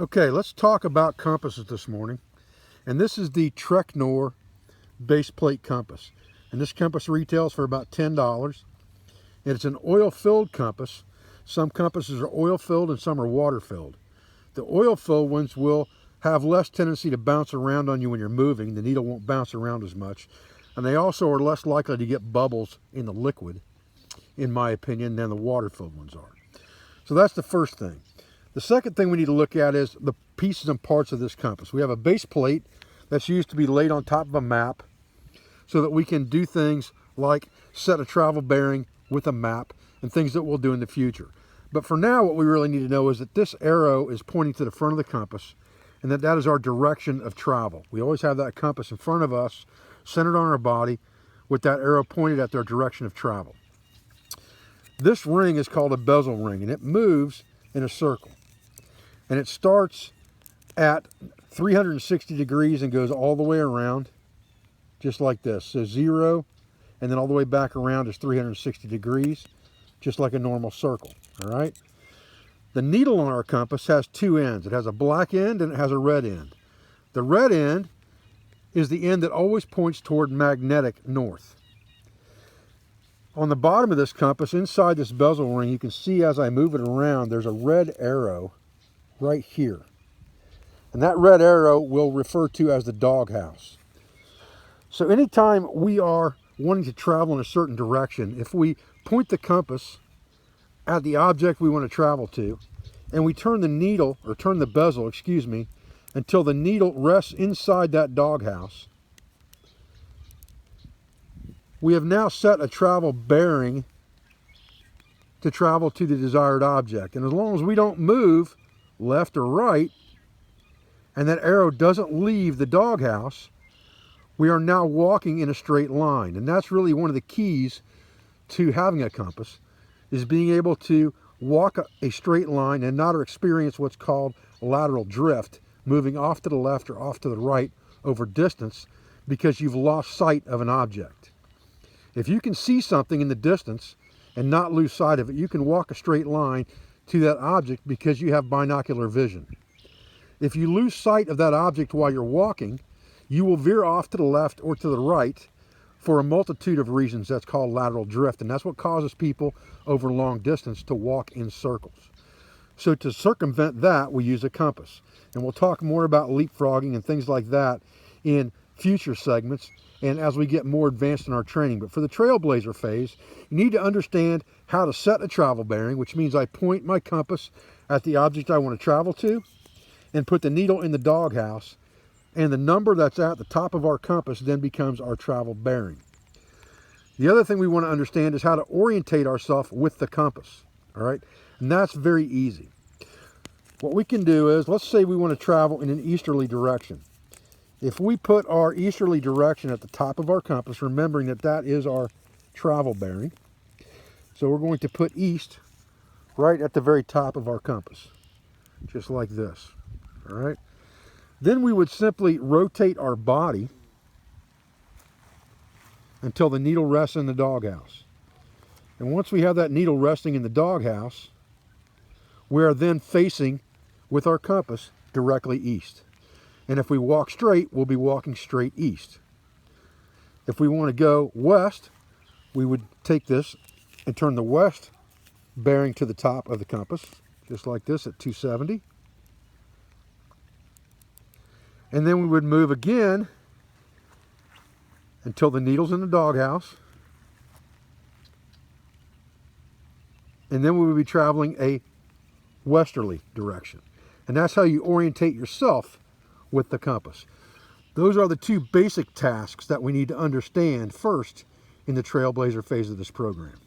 Okay, let's talk about compasses this morning. And this is the Noir Baseplate compass. And this compass retails for about $10. It's an oil-filled compass. Some compasses are oil-filled and some are water-filled. The oil-filled ones will have less tendency to bounce around on you when you're moving. The needle won't bounce around as much. And they also are less likely to get bubbles in the liquid, in my opinion, than the water-filled ones are. So that's the first thing. The second thing we need to look at is the pieces and parts of this compass. We have a base plate that's used to be laid on top of a map so that we can do things like set a travel bearing with a map and things that we'll do in the future. But for now, what we really need to know is that this arrow is pointing to the front of the compass and that is our direction of travel. We always have that compass in front of us, centered on our body, with that arrow pointed at their direction of travel. This ring is called a bezel ring, and it moves in a circle. And it starts at 360 degrees and goes all the way around, just like this. So 0, and then all the way back around is 360 degrees, just like a normal circle, all right? The needle on our compass has two ends. It has a black end and it has a red end. The red end is the end that always points toward magnetic north. On the bottom of this compass, inside this bezel ring, you can see as I move it around, there's a red arrow right here. And that red arrow we'll refer to as the doghouse. So anytime we are wanting to travel in a certain direction, if we point the compass at the object we want to travel to, and we turn the needle, or turn the bezel, excuse me, until the needle rests inside that doghouse, we have now set a travel bearing to travel to the desired object. And as long as we don't move left or right, and that arrow doesn't leave the doghouse, we are now walking in a straight line. And that's really one of the keys to having a compass, is being able to walk a straight line and not experience what's called lateral drift, moving off to the left or off to the right over distance because you've lost sight of an object. If you can see something in the distance and not lose sight of it, you can walk a straight line to that object because you have binocular vision. If you lose sight of that object while you're walking, you will veer off to the left or to the right for a multitude of reasons. That's called lateral drift, and that's what causes people over long distance to walk in circles. So to circumvent that, we use a compass. And we'll talk more about leapfrogging and things like that in future segments and as we get more advanced in our training. But for the Trailblazer phase, you need to understand how to set a travel bearing, which means I point my compass at the object I want to travel to and put the needle in the doghouse, and the number that's at the top of our compass then becomes our travel bearing. The other thing we want to understand is how to orientate ourselves with the compass, all right? And that's very easy. What we can do is, let's say we want to travel in an easterly direction. If we put our easterly direction at the top of our compass, remembering that that is our travel bearing, so we're going to put east right at the very top of our compass, just like this, all right? Then we would simply rotate our body until the needle rests in the doghouse. And once we have that needle resting in the doghouse, we are then facing with our compass directly east. And if we walk straight, we'll be walking straight east. If we want to go west, we would take this and turn the west bearing to the top of the compass, just like this at 270. And then we would move again until the needle's in the doghouse. And then we would be traveling a westerly direction. And that's how you orientate yourself with the compass. Those are the two basic tasks that we need to understand first in the Trailblazer phase of this program.